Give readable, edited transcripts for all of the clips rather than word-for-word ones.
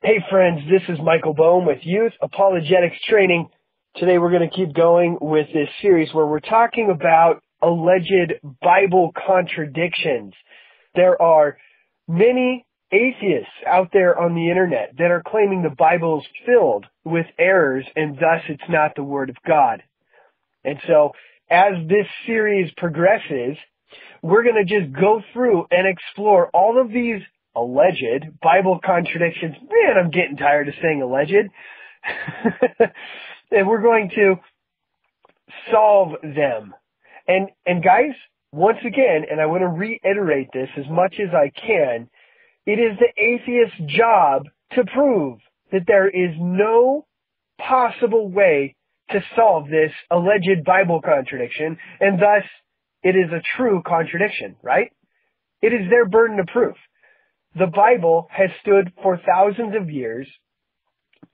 Hey friends, this is Michael Bohm with Youth Apologetics Training. Today we're going to keep going with this series where we're talking about alleged Bible contradictions. There are many atheists out there on the internet that are claiming the Bible's filled with errors and thus it's not the Word of God. And so as this series progresses, we're going to just go through and explore all of these alleged Bible contradictions. Man, I'm getting tired of saying alleged. And we're going to solve them. And guys, once again, and I want to reiterate this as much as I can, it is the atheist's job to prove that there is no possible way to solve this alleged Bible contradiction, and thus it is a true contradiction, right? It is their burden of proof. The Bible has stood for thousands of years.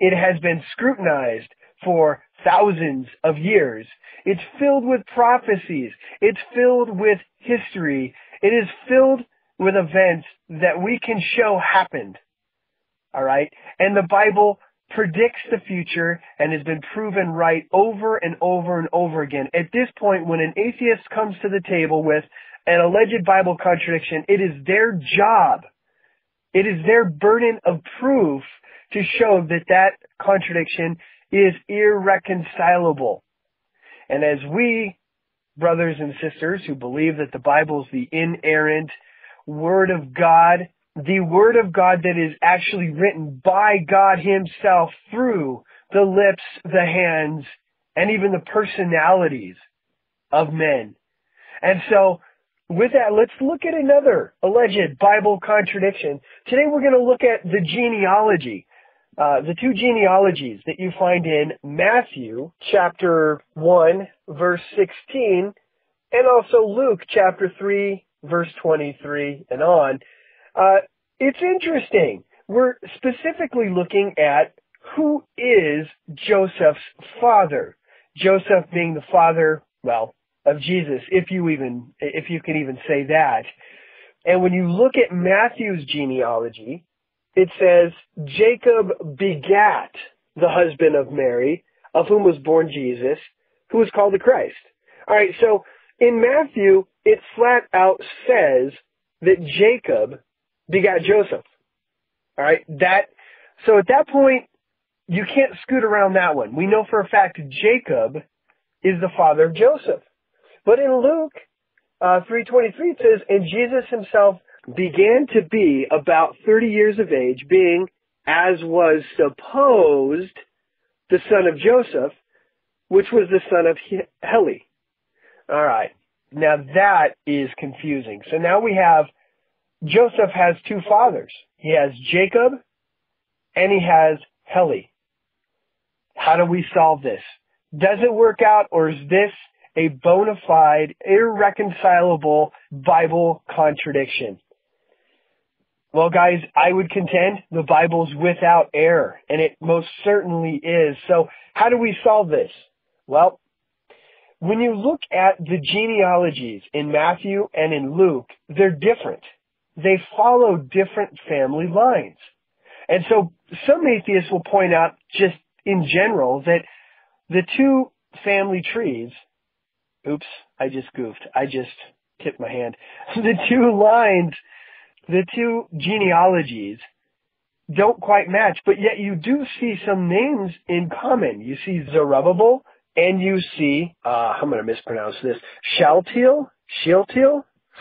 It has been scrutinized for thousands of years. It's filled with prophecies. It's filled with history. It is filled with events that we can show happened. All right? And the Bible predicts the future and has been proven right over and over and over again. At this point, when an atheist comes to the table with an alleged Bible contradiction, it is their job. It is their burden of proof to show that that contradiction is irreconcilable. And as we, brothers and sisters who believe that the Bible is the inerrant Word of God, the Word of God that is actually written by God Himself through the lips, the hands, and even the personalities of men. And so, with that, let's look at another alleged Bible contradiction. Today we're going to look at the genealogy, the two genealogies that you find in Matthew chapter 1, verse 16, and also Luke chapter 3, verse 23 and on. It's interesting. We're specifically looking at who is Joseph's father. Joseph being the father, of Jesus, if you can even say that. And when you look at Matthew's genealogy, it says, Jacob begat the husband of Mary, of whom was born Jesus, who was called the Christ. All right, so in Matthew, it flat out says that Jacob begat Joseph. All right, so at that point, you can't scoot around that one. We know for a fact Jacob is the father of Joseph. But in Luke 3:23 it says, and Jesus himself began to be about 30 years of age, being, as was supposed, the son of Joseph, which was the son of Heli. All right. Now that is confusing. So now we have Joseph has two fathers. He has Jacob and he has Heli. How do we solve this? Does it work out, or is this a bona fide, irreconcilable Bible contradiction? Well, guys, I would contend the Bible's without error, and it most certainly is. So how do we solve this? Well, when you look at the genealogies in Matthew and in Luke, they're different. They follow different family lines. And so some atheists will point out just in general that the two family trees, oops, I just goofed. I just tipped my hand. The two lines, the two genealogies don't quite match, but yet you do see some names in common. You see Zerubbabel, and you see, I'm going to mispronounce this, Shealtiel?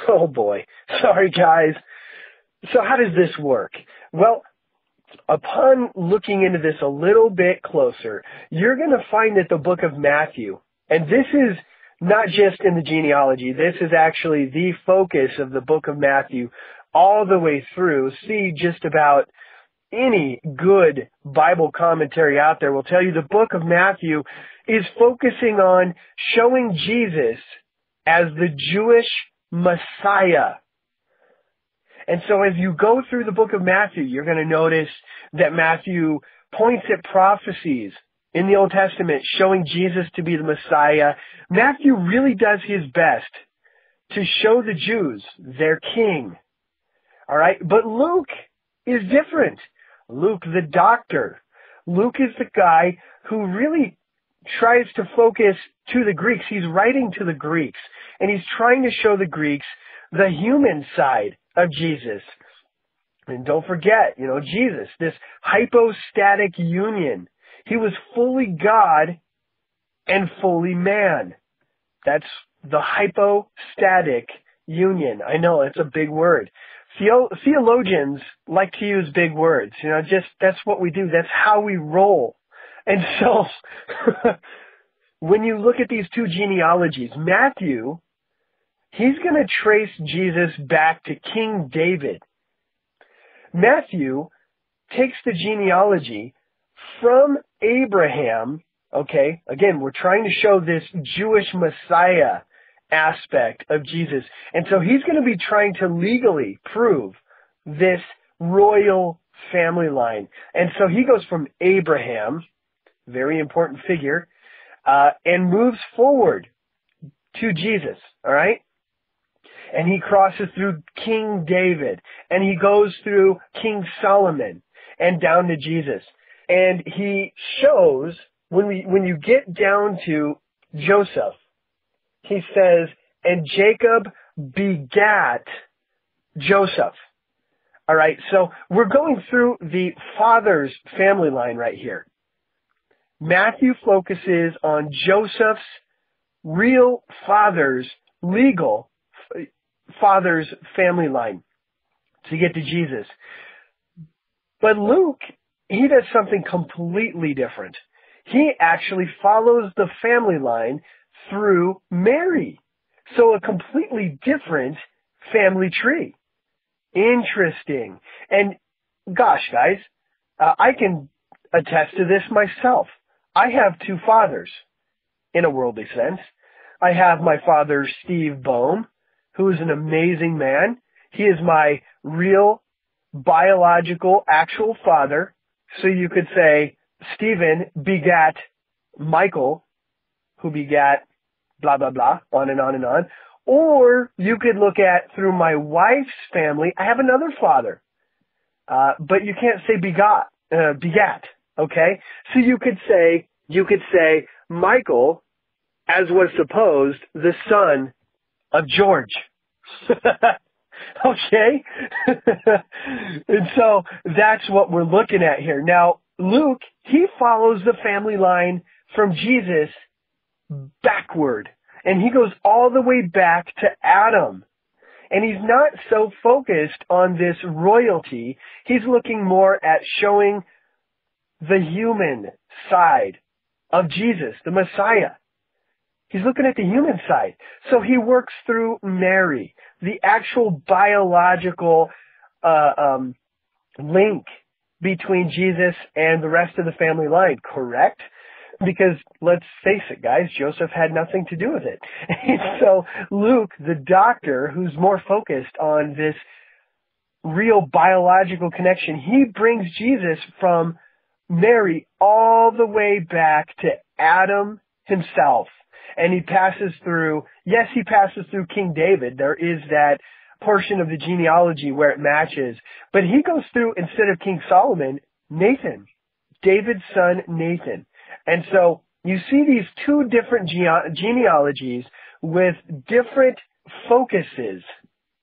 Oh boy. Sorry guys. So how does this work? Well, upon looking into this a little bit closer, you're going to find that the book of Matthew, and this is not just in the genealogy, this is actually the focus of the book of Matthew all the way through. See, just about any good Bible commentary out there will tell you the book of Matthew is focusing on showing Jesus as the Jewish Messiah. And so as you go through the book of Matthew, you're going to notice that Matthew points at prophecies in the Old Testament showing Jesus to be the Messiah. Matthew really does his best to show the Jews their king. All right. But Luke is different. Luke the doctor. Luke is the guy who really tries to focus to the Greeks. He's writing to the Greeks, and he's trying to show the Greeks the human side of Jesus. And don't forget, Jesus, this hypostatic union. He was fully God and fully man. That's the hypostatic union. I know, it's a big word. Theologians like to use big words. That's what we do. That's how we roll. And so, when you look at these two genealogies, Matthew, he's going to trace Jesus back to King David. Matthew takes the genealogy from Abraham, okay? Again, we're trying to show this Jewish Messiah aspect of Jesus. And so he's going to be trying to legally prove this royal family line. And so he goes from Abraham, very important figure, and moves forward to Jesus, all right? And he crosses through King David, and he goes through King Solomon, and down to Jesus. And he shows, when you get down to Joseph, he says, and Jacob begat Joseph. All right, so we're going through the father's family line right here. Matthew focuses on Joseph's real legal father's family line to get to Jesus. But Luke, he does something completely different. He actually follows the family line through Mary. So a completely different family tree. Interesting. And gosh, guys, I can attest to this myself. I have two fathers in a worldly sense. I have my father, Steve Bohm, who is an amazing man. He is my real biological actual father. So you could say Stephen begat Michael, who begat blah, blah, blah, on and on and on. Or you could look at through my wife's family, I have another father. But you can't say begat, okay? So you could say Michael, as was supposed, the son of George. Okay? And so that's what we're looking at here. Now, Luke, he follows the family line from Jesus backward. And he goes all the way back to Adam. And he's not so focused on this royalty. He's looking more at showing the human side of Jesus, the Messiah. He's looking at the human side. So he works through Mary, the actual biological link between Jesus and the rest of the family line, correct? Because let's face it, guys, Joseph had nothing to do with it. And so Luke, the doctor, who's more focused on this real biological connection, he brings Jesus from Mary all the way back to Adam himself. And he passes through King David. There is that portion of the genealogy where it matches. But he goes through, instead of King Solomon, Nathan, David's son Nathan. And so you see these two different genealogies with different focuses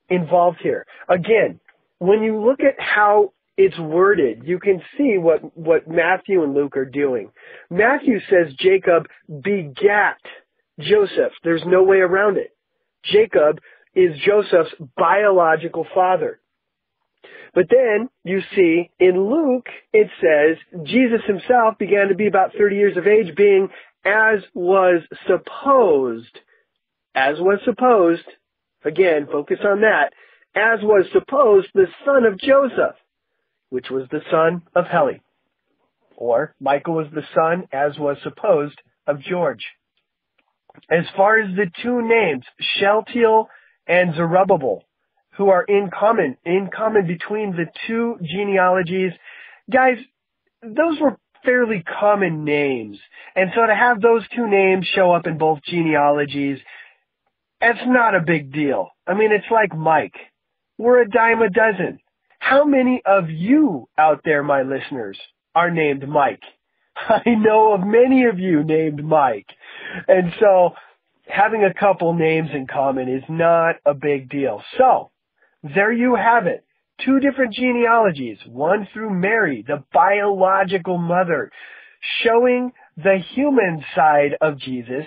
involved here. Again, when you look at how it's worded, you can see what Matthew and Luke are doing. Matthew says Jacob begat Joseph. There's no way around it. Jacob is Joseph's biological father. But then you see in Luke, it says Jesus himself began to be about 30 years of age, being as was supposed, again, focus on that, as was supposed, the son of Joseph, which was the son of Heli. Or Michael was the son, as was supposed, of George. As far as the two names, Shealtiel and Zerubbabel, who are in common between the two genealogies, guys, those were fairly common names. And so to have those two names show up in both genealogies, it's not a big deal. I mean, it's like Mike. We're a dime a dozen. How many of you out there, my listeners, are named Mike? I know of many of you named Mike. And so having a couple names in common is not a big deal. So there you have it. 2 different genealogies, one through Mary, the biological mother, showing the human side of Jesus.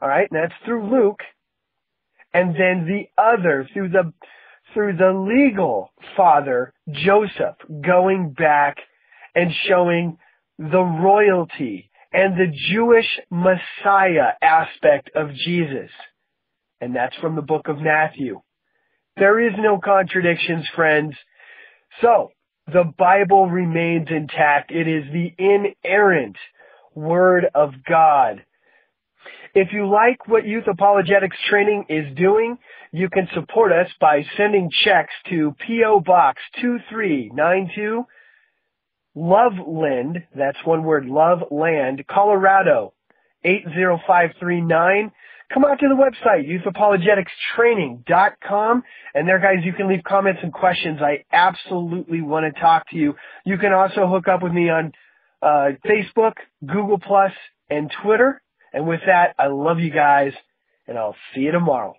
All right, and that's through Luke. And then the other through the legal father, Joseph, going back and showing the royalty and the Jewish Messiah aspect of Jesus. And that's from the book of Matthew. There is no contradictions, friends. So, the Bible remains intact. It is the inerrant Word of God. If you like what Youth Apologetics Training is doing, you can support us by sending checks to P.O. Box 2392, Loveland, that's one word, Loveland, Colorado, 80539. Come out to the website, youthapologeticstraining.com, and there, guys, you can leave comments and questions. I absolutely want to talk to you. You can also hook up with me on Facebook, Google+, and Twitter. And with that, I love you guys, and I'll see you tomorrow.